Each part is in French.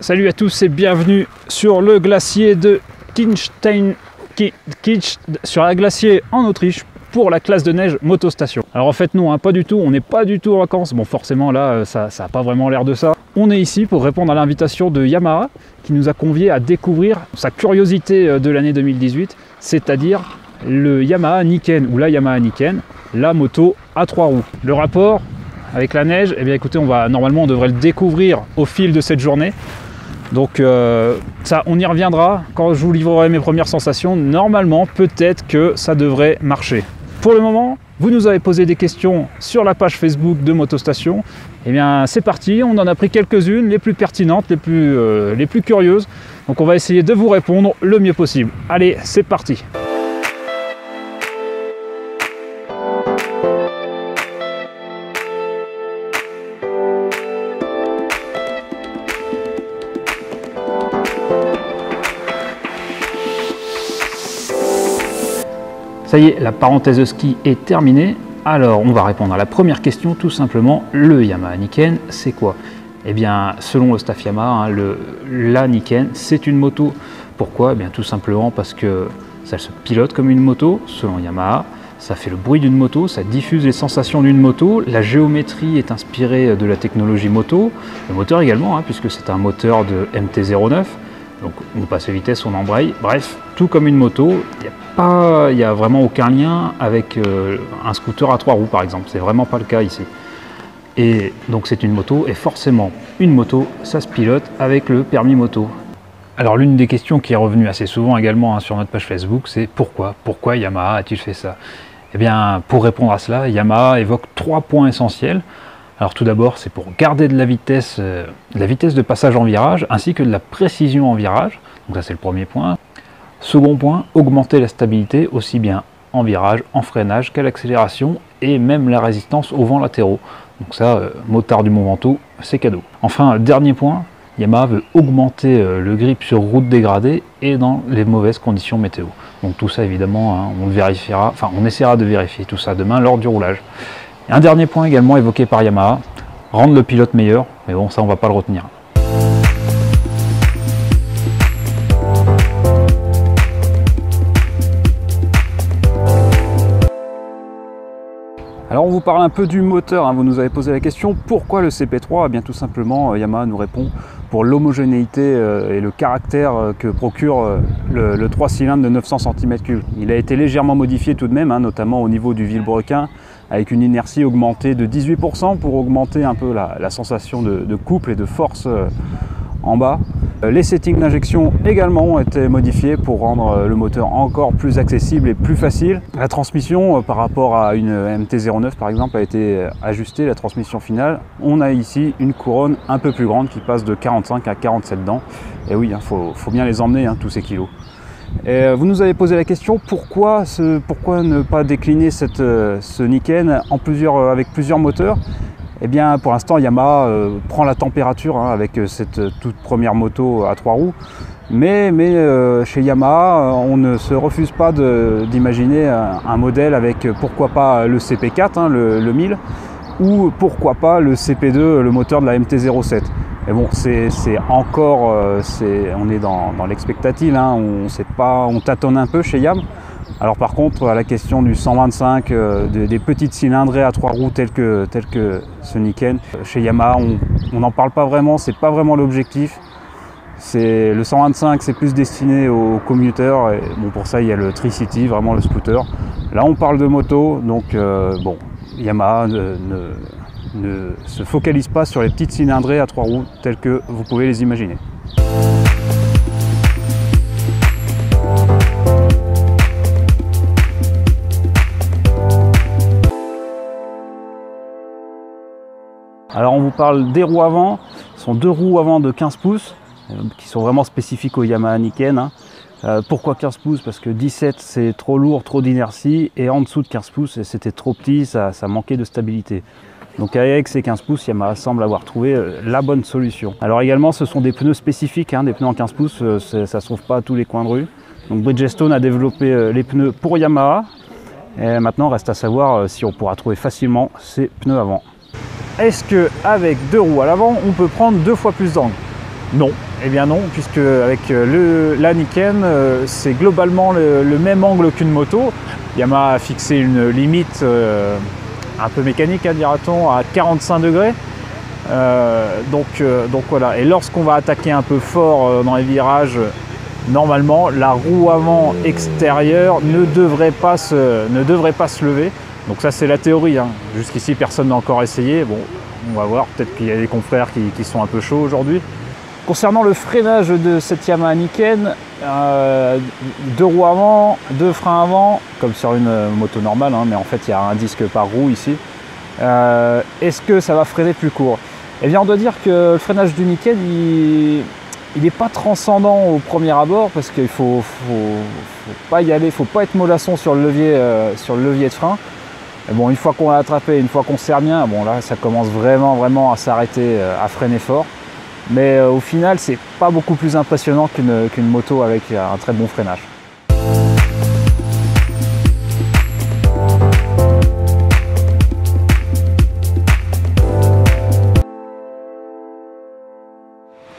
Salut à tous et bienvenue sur le glacier de sur un glacier en Autriche pour la classe de neige motostation. Alors en fait non, pas du tout, on n'est pas du tout en vacances. Bon forcément là, ça n'a pas vraiment l'air de ça. On est ici pour répondre à l'invitation de Yamaha qui nous a conviés à découvrir sa curiosité de l'année 2018, c'est-à-dire le Yamaha Niken ou la Yamaha Niken, la moto à 3 roues. Le rapport avec la neige, eh bien écoutez, normalement on devrait le découvrir au fil de cette journée. Donc ça, on y reviendra quand je vous livrerai mes premières sensations. Normalement, peut-être que ça devrait marcher. Pour le moment, vous nous avez posé des questions sur la page Facebook de Motostation. Eh bien, c'est parti. On en a pris quelques-unes, les plus pertinentes, les plus curieuses. Donc on va essayer de vous répondre le mieux possible. Allez, c'est parti. Ça y est, la parenthèse ski est terminée. Alors, on va répondre à la première question, tout simplement. Le Yamaha Niken, c'est quoi? Eh bien, selon le staff Yamaha, la Niken, c'est une moto. Pourquoi? Eh bien, tout simplement parce que ça se pilote comme une moto, selon Yamaha. Ça fait le bruit d'une moto, ça diffuse les sensations d'une moto. La géométrie est inspirée de la technologie moto. Le moteur également, puisque c'est un moteur de MT-09. Donc on passe à vitesse, on embraye, bref, tout comme une moto. Il n'y a vraiment aucun lien avec un scooter à 3 roues par exemple, c'est vraiment pas le cas ici. Et donc c'est une moto, et forcément une moto, ça se pilote avec le permis moto. Alors l'une des questions qui est revenue assez souvent également sur notre page Facebook, c'est pourquoi Yamaha a-t-il fait ça? Eh bien pour répondre à cela, Yamaha évoque 3 points essentiels. Alors tout d'abord, c'est pour garder de la vitesse de passage en virage, ainsi que de la précision en virage. Donc ça c'est le premier point. Second point, augmenter la stabilité, aussi bien en virage, en freinage qu'à l'accélération, et même la résistance aux vents latéraux. Donc ça, motard du Mont Ventoux, c'est cadeau. Enfin, dernier point, Yamaha veut augmenter le grip sur route dégradée et dans les mauvaises conditions météo. Donc tout ça évidemment, on essaiera de vérifier tout ça demain lors du roulage. Un dernier point également évoqué par Yamaha, rendre le pilote meilleur, mais bon ça on va pas le retenir. Alors on vous parle un peu du moteur, vous nous avez posé la question, pourquoi le CP3? Eh bien tout simplement, Yamaha nous répond pour l'homogénéité et le caractère que procure le 3 cylindres de 900 cm3. Il a été légèrement modifié tout de même, notamment au niveau du vilebrequin, avec une inertie augmentée de 18% pour augmenter un peu la sensation de couple et de force en bas. Les settings d'injection également ont été modifiés pour rendre le moteur encore plus accessible et plus facile. La transmission par rapport à une MT-09 par exemple a été ajustée, la transmission finale. On a ici une couronne un peu plus grande qui passe de 45 à 47 dents. Et oui, faut bien les emmener tous ces kilos. Et vous nous avez posé la question pourquoi ne pas décliner ce Niken avec plusieurs moteurs? Eh bien pour l'instant Yamaha prend la température avec cette toute première moto à 3 roues, mais chez Yamaha on ne se refuse pas d'imaginer un modèle avec pourquoi pas le CP4, le 1000, ou pourquoi pas le CP2, le moteur de la MT-07. Et bon, on est dans l'expectative, on tâtonne un peu chez Yam. Alors par contre, à la question du 125, des petites cylindrées à 3 roues telles que ce Niken, chez Yamaha, on n'en parle pas vraiment, c'est pas vraiment l'objectif. Le 125, c'est plus destiné aux commuteurs, et bon, pour ça il y a le Tri-City, vraiment le scooter. Là on parle de moto, donc bon, Yamaha ne se focalise pas sur les petites cylindrées à 3 roues telles que vous pouvez les imaginer. Alors on vous parle des roues avant, ce sont 2 roues avant de 15 pouces qui sont vraiment spécifiques au Yamaha Niken. Pourquoi 15 pouces? Parce que 17 c'est trop lourd, trop d'inertie, et en dessous de 15 pouces c'était trop petit, ça manquait de stabilité. Donc avec ces 15 pouces, Yamaha semble avoir trouvé la bonne solution. Alors également ce sont des pneus spécifiques, des pneus en 15 pouces, ça ne se trouve pas à tous les coins de rue. Donc Bridgestone a développé les pneus pour Yamaha, et maintenant reste à savoir si on pourra trouver facilement ces pneus avant. Est-ce qu'avec 2 roues à l'avant, on peut prendre 2 fois plus d'angle? Non, Eh bien non, puisque avec la Niken, c'est globalement le même angle qu'une moto. Yamaha a fixé une limite un peu mécanique, hein, dira-t-on, à 45 degrés. Donc voilà, et lorsqu'on va attaquer un peu fort dans les virages, normalement la roue avant extérieure ne devrait pas se lever. Donc ça c'est la théorie, hein. Jusqu'ici personne n'a encore essayé. Bon, on va voir, peut-être qu'il y a des confrères qui sont un peu chauds aujourd'hui. Concernant le freinage de cette Yamaha Niken, 2 roues avant, 2 freins avant, comme sur une moto normale, hein, mais en fait il y a un disque par roue ici. Est-ce que ça va freiner plus court? Eh bien on doit dire que le freinage du Niken, il n'est pas transcendant au premier abord, parce qu'il faut pas y aller, il faut pas être mollasson sur le levier de frein. Et bon, une fois qu'on l'a attrapé, une fois qu'on serre bien, bon là ça commence vraiment à s'arrêter, à freiner fort. Mais au final, c'est pas beaucoup plus impressionnant qu'une moto avec un très bon freinage.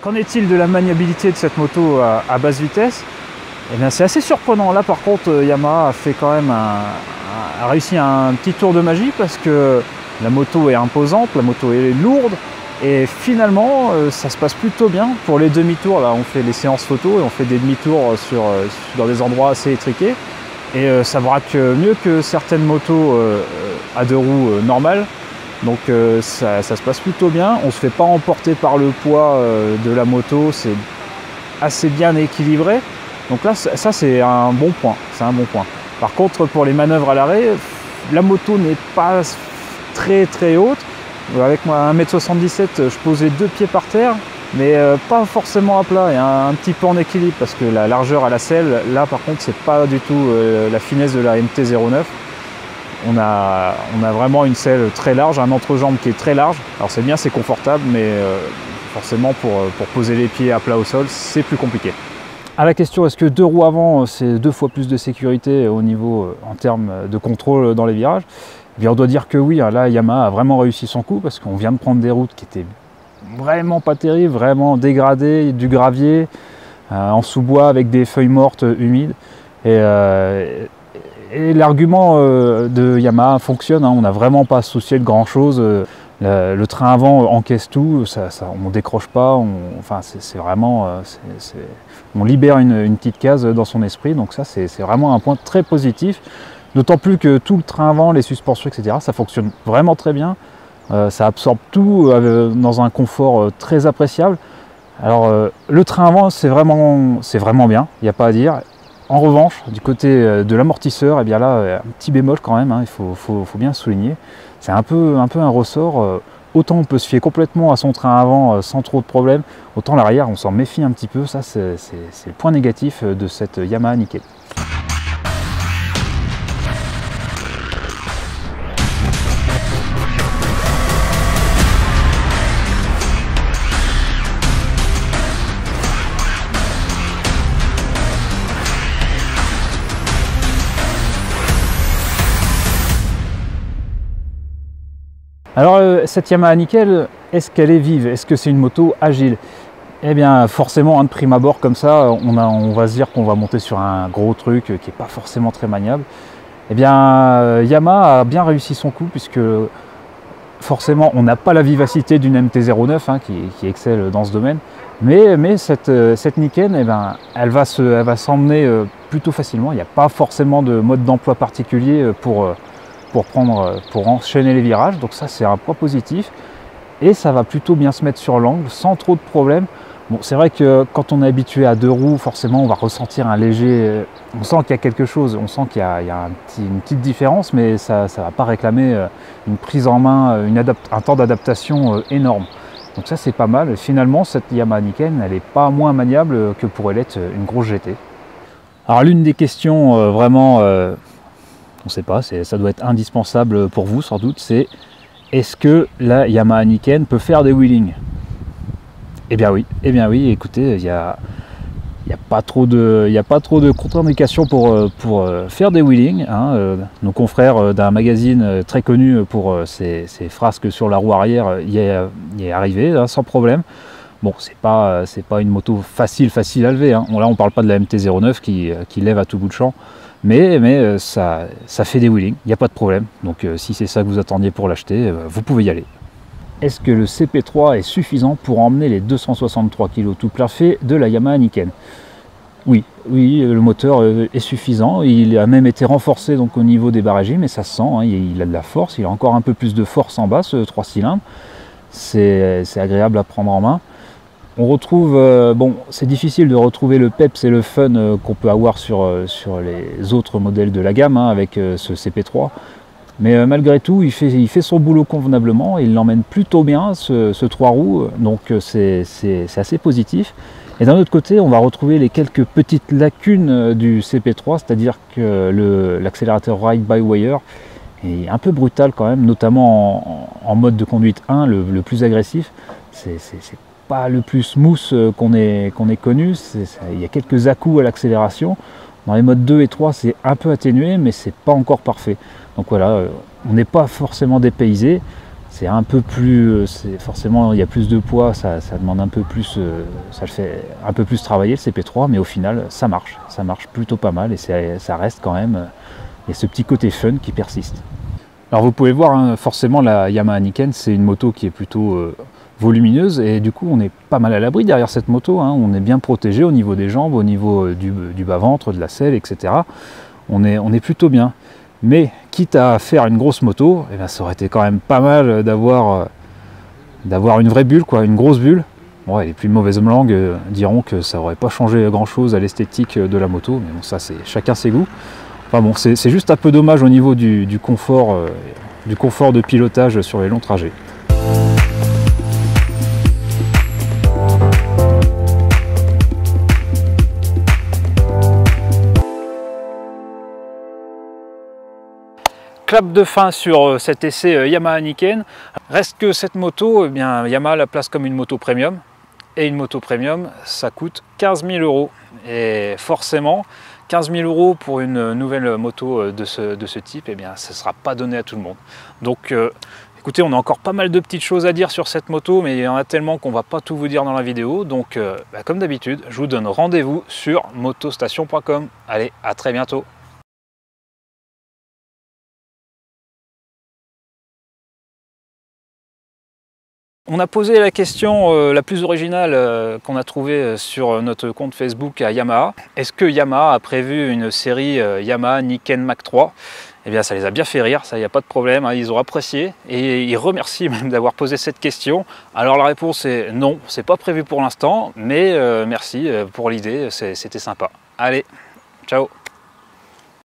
Qu'en est-il de la maniabilité de cette moto à basse vitesse? Eh bien, c'est assez surprenant. Là, par contre, Yamaha a fait quand même a réussi un petit tour de magie, parce que la moto est imposante, la moto est lourde. Et finalement, ça se passe plutôt bien pour les demi-tours. Là, on fait les séances photo et on fait des demi-tours dans des endroits assez étriqués. Et ça braque mieux que certaines motos à 2 roues normales. Donc ça se passe plutôt bien. On ne se fait pas emporter par le poids de la moto. C'est assez bien équilibré. Donc là, ça c'est un bon point. C'est un bon point. Par contre, pour les manœuvres à l'arrêt, la moto n'est pas très haute. Avec moi 1m77, je posais 2 pieds par terre, mais pas forcément à plat, et un petit peu en équilibre, parce que la largeur à la selle, là par contre, c'est pas du tout la finesse de la MT-09. On a vraiment une selle très large, un entrejambe qui est très large. Alors c'est bien, c'est confortable, mais forcément pour poser les pieds à plat au sol, c'est plus compliqué. À la question, est-ce que 2 roues avant, c'est 2 fois plus de sécurité au niveau en termes de contrôle dans les virages? Eh bien, on doit dire que oui, là Yamaha a vraiment réussi son coup, parce qu'on vient de prendre des routes qui étaient vraiment pas terribles, vraiment dégradées, du gravier, en sous-bois avec des feuilles mortes humides. Et l'argument de Yamaha fonctionne, hein, on n'a vraiment pas à se soucier de grand chose. Le train avant encaisse tout, on ne décroche pas, c'est vraiment, on libère une petite case dans son esprit, donc ça c'est vraiment un point très positif. D'autant plus que tout le train avant, les suspensions, etc., ça fonctionne vraiment très bien. Ça absorbe tout dans un confort très appréciable. Alors le train avant, c'est vraiment bien, il n'y a pas à dire. En revanche, du côté de l'amortisseur, eh bien là, un petit bémol quand même, hein, il faut bien souligner. C'est un peu un ressort. Autant on peut se fier complètement à son train avant sans trop de problèmes, autant l'arrière, on s'en méfie un petit peu. Ça, c'est le point négatif de cette Yamaha Niken. Alors cette Yamaha Niken, est-ce qu'elle est vive? Est-ce que c'est une moto agile? Eh bien forcément, hein, de prime abord comme ça, on va se dire qu'on va monter sur un gros truc qui n'est pas forcément très maniable. Eh bien Yamaha a bien réussi son coup, puisque forcément on n'a pas la vivacité d'une MT-09 hein, qui excelle dans ce domaine. Mais cette Niken, eh ben, elle va s'emmener plutôt facilement. Il n'y a pas forcément de mode d'emploi particulier pour enchaîner les virages, donc ça c'est un point positif, et ça va plutôt bien se mettre sur l'angle sans trop de problèmes. Bon, c'est vrai que quand on est habitué à 2 roues, forcément on va ressentir un léger, on sent qu'il y a quelque chose, on sent qu'il y a une petite différence, mais ça ne va pas réclamer une prise en main, un temps d'adaptation énorme. Donc ça c'est pas mal. Et finalement cette Yamaha Niken, elle n'est pas moins maniable que pourrait l'être une grosse GT. Alors l'une des questions vraiment on ne sait pas, ça doit être indispensable pour vous sans doute, c'est est-ce que la Yamaha Niken peut faire des wheelings? Eh bien oui, écoutez, il n'y a pas trop de contre-indications pour faire des wheelings. Hein. Nos confrères d'un magazine très connu pour ses frasques sur la roue arrière y est arrivé hein, sans problème. Bon, c'est pas une moto facile à lever, hein. Là, on parle pas de la MT-09 qui lève à tout bout de champ, mais ça fait des wheelings, il n'y a pas de problème. Donc si c'est ça que vous attendiez pour l'acheter, vous pouvez y aller. Est-ce que le CP3 est suffisant pour emmener les 263 kg tout plein fait de la Yamaha Niken? Oui, le moteur est suffisant. Il a même été renforcé donc au niveau des barrages, mais ça se sent, hein, il a de la force, il a encore un peu plus de force en bas, ce 3 cylindres. C'est agréable à prendre en main. On retrouve, bon, c'est difficile de retrouver le peps et le fun qu'on peut avoir sur les autres modèles de la gamme, hein, avec ce CP3. Mais malgré tout, il fait son boulot convenablement, il l'emmène plutôt bien, ce 3 roues, donc c'est assez positif. Et d'un autre côté, on va retrouver les quelques petites lacunes du CP3, c'est-à-dire que l'accélérateur ride-by-wire est un peu brutal quand même, notamment en mode de conduite 1, le plus agressif. C'est pas le plus smooth qu'on ait connu, il y a quelques à-coups à l'accélération. Dans les modes 2 et 3, c'est un peu atténué, mais c'est pas encore parfait. Donc voilà, on n'est pas forcément dépaysé. C'est un peu plus, forcément il y a plus de poids, ça demande un peu plus, ça le fait un peu plus travailler le CP3, mais au final ça marche plutôt pas mal et ça reste quand même, il y a ce petit côté fun qui persiste. Alors vous pouvez voir, hein, forcément la Yamaha Niken c'est une moto qui est plutôt volumineuse et du coup on est pas mal à l'abri derrière cette moto, hein. On est bien protégé au niveau des jambes, au niveau du bas-ventre, de la selle, etc. On est plutôt bien. Mais quitte à faire une grosse moto, eh bien, ça aurait été quand même pas mal d'avoir une vraie bulle, quoi, une grosse bulle. Bon, les plus mauvaises langues diront que ça n'aurait pas changé grand chose à l'esthétique de la moto, mais bon, ça c'est chacun ses goûts. Enfin bon, c'est juste un peu dommage au niveau du confort de pilotage sur les longs trajets. Clap de fin sur cet essai Yamaha Niken. Reste que cette moto, eh bien, Yamaha la place comme une moto premium. Et une moto premium, ça coûte 15 000 €. Et forcément, 15 000 € pour une nouvelle moto de ce type, eh bien, ça ne sera pas donné à tout le monde. Donc, écoutez, on a encore pas mal de petites choses à dire sur cette moto, mais il y en a tellement qu'on ne va pas tout vous dire dans la vidéo. Donc, comme d'habitude, je vous donne rendez-vous sur motostation.com. Allez, à très bientôt. On a posé la question la plus originale qu'on a trouvée sur notre compte Facebook à Yamaha. Est-ce que Yamaha a prévu une série Yamaha Niken Mach 3? Eh bien ça les a bien fait rire, ça, il n'y a pas de problème, hein, ils ont apprécié et ils remercient même d'avoir posé cette question. Alors la réponse est non, c'est pas prévu pour l'instant, mais merci pour l'idée, c'était sympa. Allez, ciao!